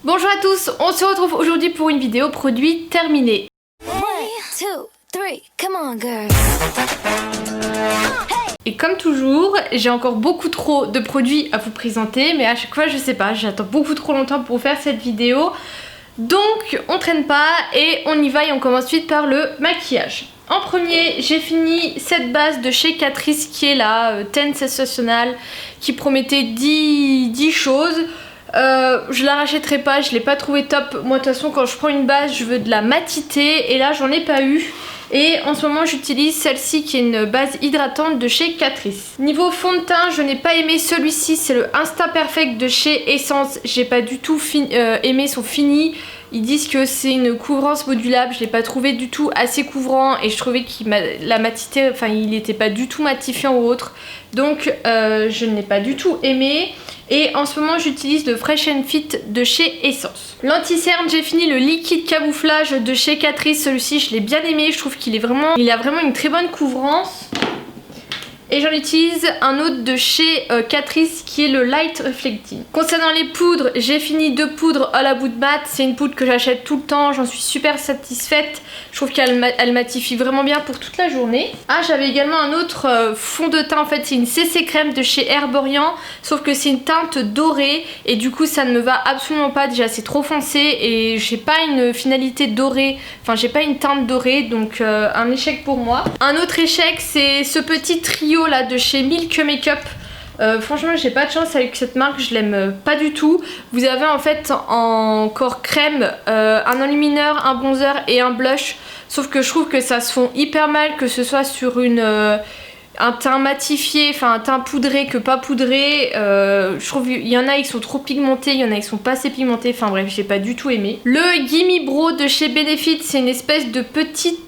Bonjour à tous, on se retrouve aujourd'hui pour une vidéo produit terminée. 1, 2, 3, come on girl. Et comme toujours, j'ai encore beaucoup trop de produits à vous présenter, mais à chaque fois je sais pas, j'attends beaucoup trop longtemps pour faire cette vidéo. Donc on traîne pas et on y va et on commence suite par le maquillage. En premier, j'ai fini cette base de chez Catrice qui est la Ten Sensational qui promettait 10 choses. Je la rachèterai pas, je l'ai pas trouvé top. Moi de toute façon quand je prends une base je veux de la matité et là j'en ai pas eu. Et en ce moment j'utilise celle-ci qui est une base hydratante de chez Catrice. Niveau fond de teint, je n'ai pas aimé celui-ci, c'est le Insta Perfect de chez Essence. J'ai pas du tout aimé son fini. Ils disent que c'est une couvrance modulable, je l'ai pas trouvé du tout assez couvrant et je trouvais qu'il la matité, enfin il était pas du tout matifiant ou autre. Donc je ne l'ai pas du tout aimé. Et en ce moment j'utilise le Fresh and Fit de chez Essence. L'anti-cerne, j'ai fini le liquide camouflage de chez Catrice. Celui-ci je l'ai bien aimé, je trouve qu'il a vraiment une très bonne couvrance. Et j'en utilise un autre de chez Catrice qui est le Light Reflecting. Concernant les poudres, j'ai fini 2 poudres à la bout de mat. C'est une poudre que j'achète tout le temps, j'en suis super satisfaite. Je trouve qu'elle matifie vraiment bien pour toute la journée. Ah, j'avais également un autre fond de teint, en fait c'est une CC crème de chez Herborian. Sauf que c'est une teinte dorée et du coup ça ne me va absolument pas. Déjà c'est trop foncé et j'ai pas une finalité dorée, enfin j'ai pas une teinte dorée, donc un échec pour moi. Un autre échec, c'est ce petit trio là de chez Milk Makeup. Franchement j'ai pas de chance avec cette marque, je l'aime pas du tout. Vous avez en fait en corps crème un enlumineur, un bronzer et un blush. Sauf que je trouve que ça se fond hyper mal, que ce soit sur un teint matifié, enfin un teint poudré que pas poudré. Je trouve qu'il y en a qui sont trop pigmentés, il y en a qui sont pas assez pigmentés, enfin bref j'ai pas du tout aimé. Le Gimme Brow de chez Benefit, c'est une espèce de petit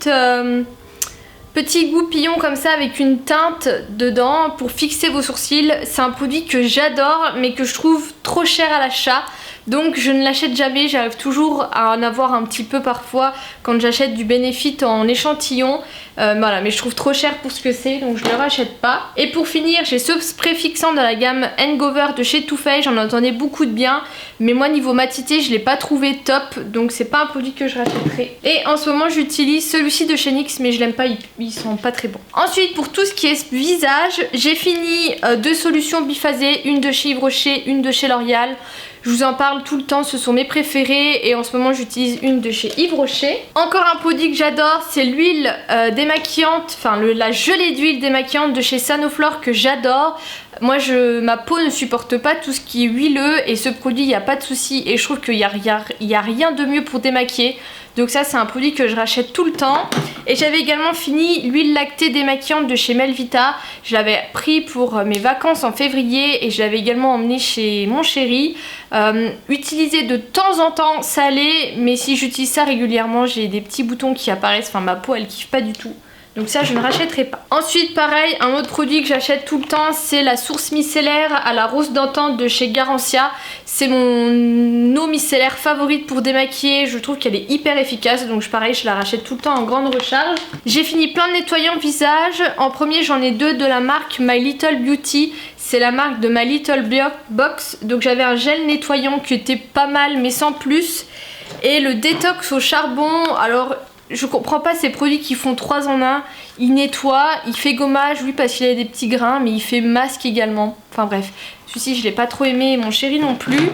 goupillon comme ça avec une teinte dedans pour fixer vos sourcils. C'est un produit que j'adore mais que je trouve trop cher à l'achat. Donc je ne l'achète jamais, j'arrive toujours à en avoir un petit peu parfois quand j'achète du Benefit en échantillon. Voilà, mais je trouve trop cher pour ce que c'est, donc je ne le rachète pas. Et pour finir, j'ai ce spray fixant dans la gamme Hangover de chez Too Faced. J'en entendais beaucoup de bien, mais moi niveau matité je l'ai pas trouvé top, donc c'est pas un produit que je rachèterai. Et en ce moment j'utilise celui-ci de chez NYX, mais je l'aime pas, ils sont pas très bons. Ensuite pour tout ce qui est visage, j'ai fini 2 solutions biphasées, une de chez Yves Rocher, une de chez L'Oréal. Je vous en parle tout le temps, ce sont mes préférés et en ce moment j'utilise une de chez Yves Rocher. Encore un produit que j'adore, c'est l'huile démaquillante, enfin la gelée d'huile démaquillante de chez Sanoflore que j'adore. Moi ma peau ne supporte pas tout ce qui est huileux et ce produit il n'y a pas de souci et je trouve qu'il n'y a rien de mieux pour démaquiller. Donc ça c'est un produit que je rachète tout le temps. Et j'avais également fini l'huile lactée démaquillante de chez Melvita. Je l'avais pris pour mes vacances en février et je l'avais également emmené chez mon chéri. Utilisé de temps en temps, salé, mais si j'utilise ça régulièrement j'ai des petits boutons qui apparaissent, enfin ma peau elle kiffe pas du tout. Donc ça je ne rachèterai pas. Ensuite pareil, un autre produit que j'achète tout le temps, c'est la source micellaire à la rose dentante de chez Garancia. C'est mon eau micellaire favorite pour démaquiller, je trouve qu'elle est hyper efficace, donc pareil je la rachète tout le temps en grande recharge. J'ai fini plein de nettoyants visage. En premier j'en ai 2 de la marque My Little Beauty. C'est la marque de My Little Box. Donc j'avais un gel nettoyant qui était pas mal mais sans plus. Et le détox au charbon, alors je comprends pas ces produits qui font 3 en 1. Il nettoie, il fait gommage, oui parce qu'il a des petits grains, mais il fait masque également. Enfin bref, celui-ci je l'ai pas trop aimé et mon chéri non plus.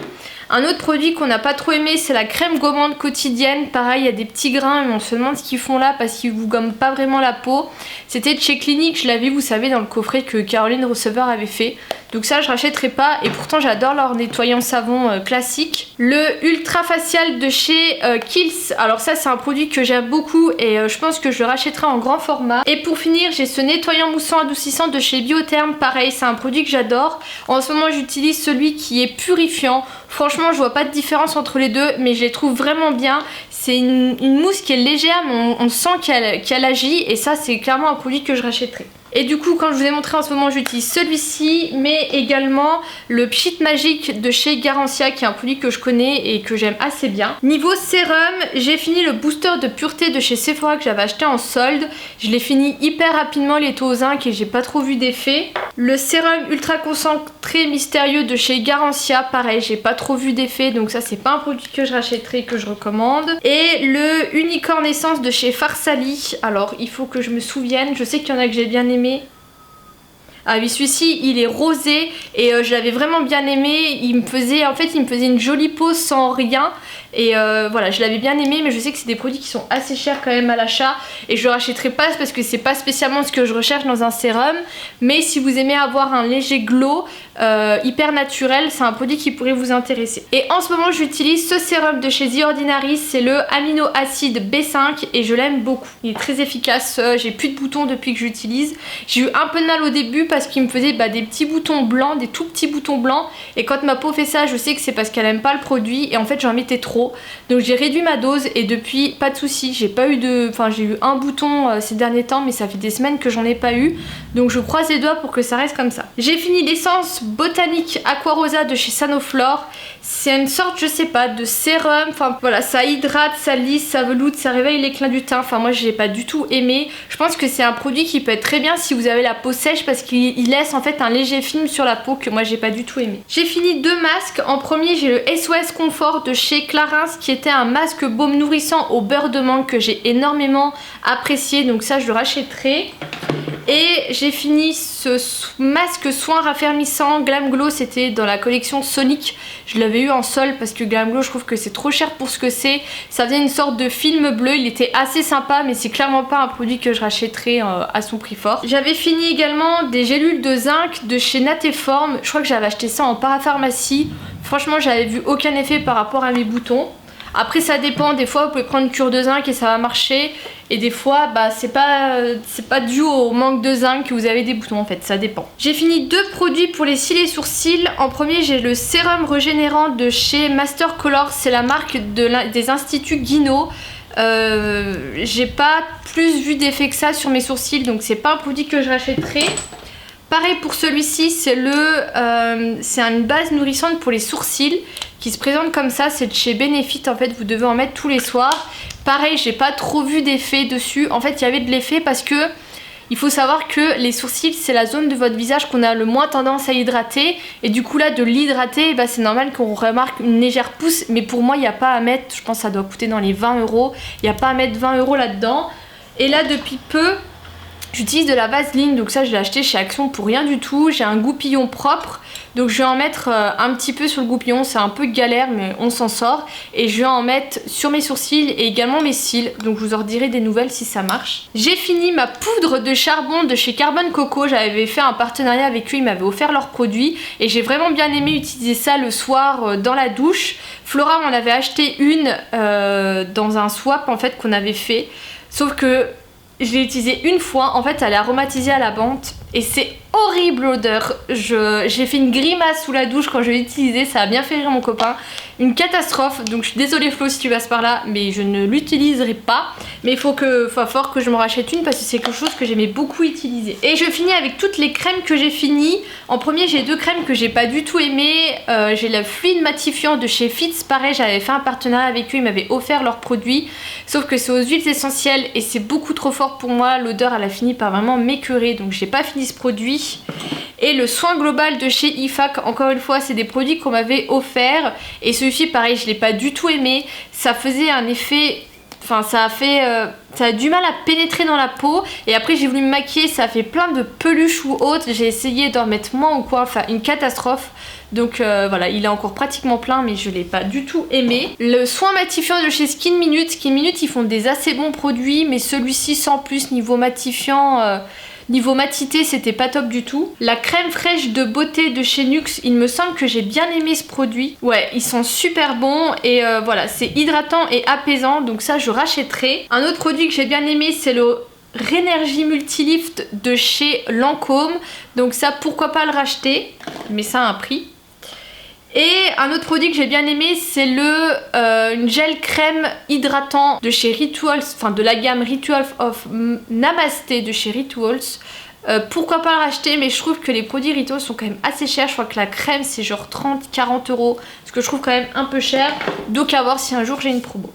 Un autre produit qu'on n'a pas trop aimé, c'est la crème gommante quotidienne. Pareil, il y a des petits grains, mais on se demande ce qu'ils font là parce qu'ils vous gomment pas vraiment la peau. C'était de chez Clinique, je l'avais, vous savez, dans le coffret que Caroline Receveur avait fait. Donc ça, je rachèterai pas. Et pourtant, j'adore leur nettoyant savon classique. Le Ultra Facial de chez Kiehl's. Alors ça, c'est un produit que j'aime beaucoup et je pense que je le rachèterai en grand format. Et pour finir, j'ai ce nettoyant moussant adoucissant de chez Biotherm. Pareil, c'est un produit que j'adore. En ce moment, j'utilise celui qui est purifiant. Franchement je vois pas de différence entre les deux mais je les trouve vraiment bien. C'est une mousse qui est légère mais on sent qu'elle agit et ça c'est clairement un produit que je rachèterai. Et du coup, comme je vous ai montré en ce moment, j'utilise celui-ci, mais également le Pchit Magique de chez Garancia, qui est un produit que je connais et que j'aime assez bien. Niveau sérum, j'ai fini le booster de pureté de chez Sephora que j'avais acheté en solde. Je l'ai fini hyper rapidement, il était au zinc et j'ai pas trop vu d'effet. Le sérum ultra concentré mystérieux de chez Garancia, pareil, j'ai pas trop vu d'effet, donc ça c'est pas un produit que je rachèterai, que je recommande. Et le Unicorn Essence de chez Farsali, alors il faut que je me souvienne, je sais qu'il y en a que j'ai bien aimé. Ah oui, celui-ci il est rosé et je l'avais vraiment bien aimé. Il me faisait une jolie peau sans rien. Et voilà, je l'avais bien aimé, mais je sais que c'est des produits qui sont assez chers quand même à l'achat. Et je le rachèterai pas parce que c'est pas spécialement ce que je recherche dans un sérum. Mais si vous aimez avoir un léger glow hyper naturel, c'est un produit qui pourrait vous intéresser. Et en ce moment j'utilise ce sérum de chez The Ordinary, c'est le Amino Acid B5 et je l'aime beaucoup. Il est très efficace, j'ai plus de boutons depuis que j'utilise. J'ai eu un peu de mal au début parce qu'il me faisait des petits boutons blancs, des tout petits boutons blancs. Et quand ma peau fait ça, je sais que c'est parce qu'elle aime pas le produit et en fait j'en mettais trop. Donc j'ai réduit ma dose et depuis pas de soucis. J'ai eu un bouton ces derniers temps, mais ça fait des semaines que j'en ai pas eu. Donc je croise les doigts pour que ça reste comme ça. J'ai fini l'essence botanique Aquarosa de chez Sanoflore. C'est une sorte, je sais pas, de sérum. Enfin voilà, ça hydrate, ça lisse, ça veloute, ça réveille l'éclat du teint. Enfin moi je l'ai pas du tout aimé. Je pense que c'est un produit qui peut être très bien si vous avez la peau sèche parce qu'il laisse en fait un léger film sur la peau que moi j'ai pas du tout aimé. J'ai fini 2 masques. En premier j'ai le SOS Confort de chez Clarins qui était un masque baume nourrissant au beurre de mangue que j'ai énormément apprécié. Donc ça je le rachèterai. Et j'ai fini ce masque soin raffermissant Glam Glow, c'était dans la collection Sonic. Je l'avais eu en solde parce que Glam Glow je trouve que c'est trop cher pour ce que c'est. Ça faisait une sorte de film bleu, il était assez sympa mais c'est clairement pas un produit que je rachèterai à son prix fort. J'avais fini également des gélules de zinc de chez Nateform. Je crois que j'avais acheté ça en parapharmacie. Franchement j'avais vu aucun effet par rapport à mes boutons. Après ça dépend, des fois vous pouvez prendre une cure de zinc et ça va marcher. Et des fois c'est pas dû au manque de zinc que vous avez des boutons en fait, ça dépend. J'ai fini 2 produits pour les cils et sourcils. En premier j'ai le sérum régénérant de chez Master Color, c'est la marque des instituts Guinaud. J'ai pas plus vu d'effet que ça sur mes sourcils, donc c'est pas un produit que je rachèterai. Pareil pour celui-ci, c'est une base nourrissante pour les sourcils qui se présente comme ça, c'est de chez Benefit en fait, vous devez en mettre tous les soirs. Pareil, j'ai pas trop vu d'effet dessus, en fait il y avait de l'effet parce que il faut savoir que les sourcils c'est la zone de votre visage qu'on a le moins tendance à hydrater et du coup là de l'hydrater, c'est normal qu'on remarque une légère pousse, mais pour moi il n'y a pas à mettre, je pense que ça doit coûter dans les 20 €, il n'y a pas à mettre 20 € là-dedans. Et là depuis peu, j'utilise de la vaseline, donc ça je l'ai acheté chez Action pour rien du tout. J'ai un goupillon propre, donc je vais en mettre un petit peu sur le goupillon, c'est un peu galère mais on s'en sort. Et je vais en mettre sur mes sourcils et également mes cils, donc je vous en redirai des nouvelles si ça marche. J'ai fini ma poudre de charbon de chez Carbone Coco, j'avais fait un partenariat avec eux, ils m'avaient offert leurs produits. Et j'ai vraiment bien aimé utiliser ça le soir dans la douche. Flora m'en avait acheté une dans un swap en fait qu'on avait fait, sauf que je l'ai utilisée une fois, en fait elle est aromatisée à la menthe et c'est horrible l'odeur. J'ai fait une grimace sous la douche quand je l'ai utilisée, ça a bien fait rire mon copain. Une catastrophe, donc je suis désolée Flo si tu passes par là, mais je ne l'utiliserai pas. Mais il faut fort que je me rachète une parce que c'est quelque chose que j'aimais beaucoup utiliser. Et je finis avec toutes les crèmes que j'ai finies. En premier j'ai 2 crèmes que j'ai pas du tout aimées. J'ai le fluide matifiant de chez Fitz, pareil j'avais fait un partenariat avec eux, ils m'avaient offert leurs produits. Sauf que c'est aux huiles essentielles et c'est beaucoup trop fort pour moi, l'odeur elle a fini par vraiment m'écœurer, donc j'ai pas fini ce produit. Et le soin global de chez IFAC, encore une fois c'est des produits qu'on m'avait offert et celui-ci pareil je l'ai pas du tout aimé, ça faisait un effet, ça a du mal à pénétrer dans la peau et après j'ai voulu me maquiller, ça a fait plein de peluches ou autres, j'ai essayé d'en mettre moins ou quoi, une catastrophe. Donc voilà, il est encore pratiquement plein mais je l'ai pas du tout aimé. Le soin matifiant de chez Skin Minute, ils font des assez bons produits mais celui-ci sans plus niveau matifiant, niveau matité c'était pas top du tout. La crème fraîche de beauté de chez Nuxe, il me semble que j'ai bien aimé ce produit. Ouais, ils sont super bons et voilà, c'est hydratant et apaisant, donc ça je rachèterai. Un autre produit que j'ai bien aimé c'est le Rénergie Multilift de chez Lancôme, donc ça pourquoi pas le racheter, mais ça a un prix. Et un autre produit que j'ai bien aimé c'est une gel crème hydratant de chez Rituals, de la gamme Rituals of Namasté de chez Rituals. pourquoi pas le racheter, mais je trouve que les produits Rituals sont quand même assez chers. Je crois que la crème c'est genre 30-40 euros, ce que je trouve quand même un peu cher. Donc à voir si un jour j'ai une promo.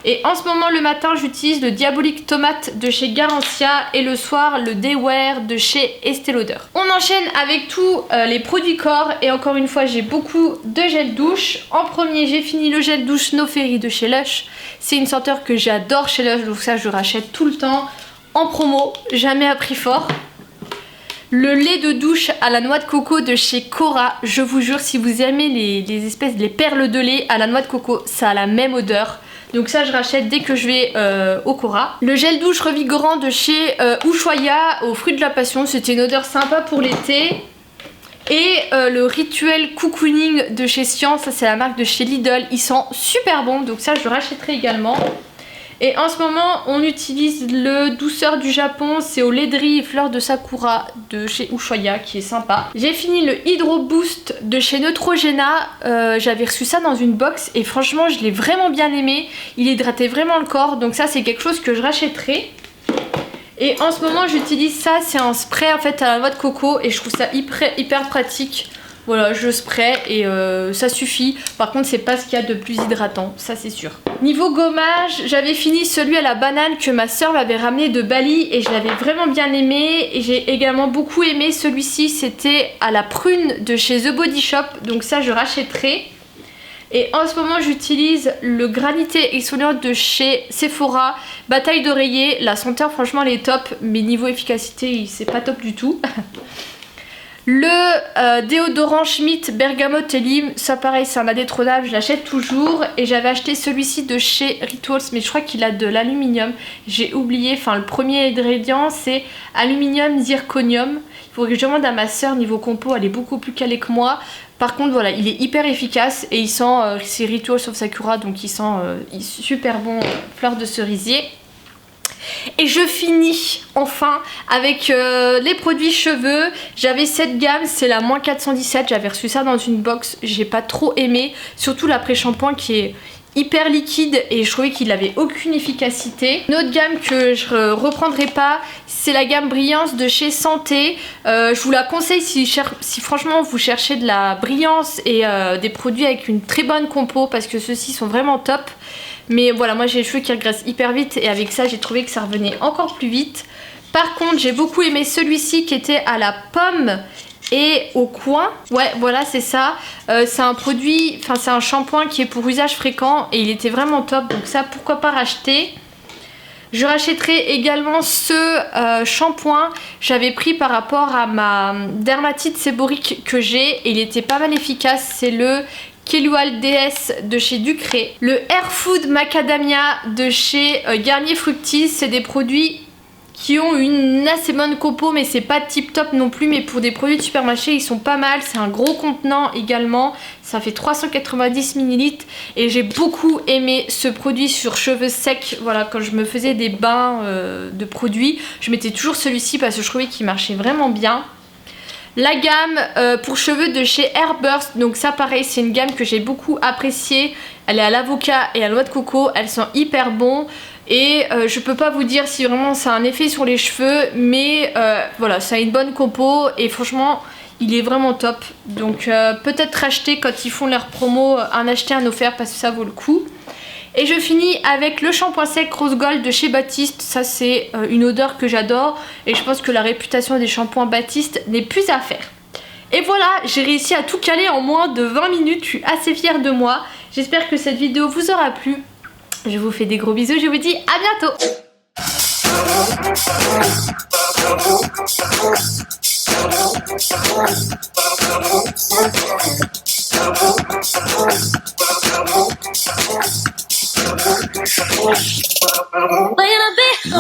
Et en ce moment le matin j'utilise le Diabolique Tomate de chez Garancia et le soir le Daywear de chez Estée Lauder. On enchaîne avec tous les produits corps et encore une fois j'ai beaucoup de gel douche. En premier j'ai fini le gel douche No Fairy de chez Lush. C'est une senteur que j'adore chez Lush, donc ça je le rachète tout le temps en promo, jamais à prix fort. Le lait de douche à la noix de coco de chez Cora, je vous jure si vous aimez les perles de lait à la noix de coco, ça a la même odeur. Donc ça je rachète dès que je vais au Cora. Le gel douche revigorant de chez Ushuaïa aux fruits de la passion, c'était une odeur sympa pour l'été. Et le rituel cocooning de chez Science, ça c'est la marque de chez Lidl, il sent super bon, donc ça je le rachèterai également. Et en ce moment on utilise le douceur du Japon, c'est au lait de riz et fleurs de sakura de chez Ushuaïa qui est sympa. J'ai fini le Hydro Boost de chez Neutrogena, j'avais reçu ça dans une box et franchement je l'ai vraiment bien aimé, il hydratait vraiment le corps, donc ça c'est quelque chose que je rachèterai. Et en ce moment j'utilise ça, c'est un spray en fait à la noix de coco et je trouve ça hyper pratique. Voilà, je spray et ça suffit. Par contre, c'est pas ce qu'il y a de plus hydratant, ça c'est sûr. Niveau gommage, j'avais fini celui à la banane que ma soeur m'avait ramené de Bali et je l'avais vraiment bien aimé. Et j'ai également beaucoup aimé celui-ci, c'était à la prune de chez The Body Shop. Donc ça, je rachèterai. Et en ce moment, j'utilise le granité exfoliant de chez Sephora, bataille d'oreiller. La senteur, franchement, elle est top, mais niveau efficacité, c'est pas top du tout. Le déodorant Schmitt bergamote et lime, ça pareil c'est un indétrônable, je l'achète toujours. Et j'avais acheté celui-ci de chez Rituals, mais je crois qu'il a de l'aluminium. J'ai oublié, enfin le premier ingrédient c'est aluminium zirconium. Il faudrait que je demande à ma soeur niveau compo, elle est beaucoup plus calée que moi. Par contre voilà, il est hyper efficace et il sent, c'est Rituals of Sakura, donc il sent super bon fleur de cerisier. Et je finis enfin avec les produits cheveux. J'avais cette gamme, c'est la moins 417, j'avais reçu ça dans une box, j'ai pas trop aimé, surtout l'après-shampoing qui est hyper liquide et je trouvais qu'il avait aucune efficacité. Une autre gamme que je reprendrai pas, c'est la gamme Brillance de chez Santé. Je vous la conseille si franchement vous cherchez de la brillance et des produits avec une très bonne compo parce que ceux-ci sont vraiment top. Mais voilà, moi j'ai les cheveux qui regressent hyper vite et avec ça j'ai trouvé que ça revenait encore plus vite. Par contre j'ai beaucoup aimé celui-ci qui était à la pomme et au coin. Ouais voilà c'est ça. C'est un produit, enfin c'est un shampoing qui est pour usage fréquent et il était vraiment top. Donc ça pourquoi pas racheter. Je rachèterai également ce shampoing. J'avais pris par rapport à ma dermatite séborique que j'ai et il était pas mal efficace. C'est le Kelual DS de chez Ducré. Le Air Food Macadamia de chez Garnier Fructis. C'est des produits qui ont une assez bonne compo mais c'est pas tip top non plus, mais pour des produits de supermarché ils sont pas mal. C'est un gros contenant également, ça fait 390 ml et j'ai beaucoup aimé ce produit sur cheveux secs. Voilà, quand je me faisais des bains de produits, je mettais toujours celui-ci parce que je trouvais qu'il marchait vraiment bien. La gamme pour cheveux de chez Airburst, donc ça pareil c'est une gamme que j'ai beaucoup appréciée. Elle est à l'avocat et à la noix de coco, elle sent hyper bon. Et je peux pas vous dire si vraiment ça a un effet sur les cheveux, mais voilà, ça a une bonne compo et franchement il est vraiment top. Donc peut-être acheter quand ils font leur promo, un acheter un offert parce que ça vaut le coup. Et je finis avec le shampoing sec Rose Gold de chez Baptiste. Ça c'est une odeur que j'adore et je pense que la réputation des shampoings Baptiste n'est plus à faire. Et voilà, j'ai réussi à tout caler en moins de 20 minutes, je suis assez fière de moi. J'espère que cette vidéo vous aura plu. Je vous fais des gros bisous, je vous dis à bientôt. Wait a bit.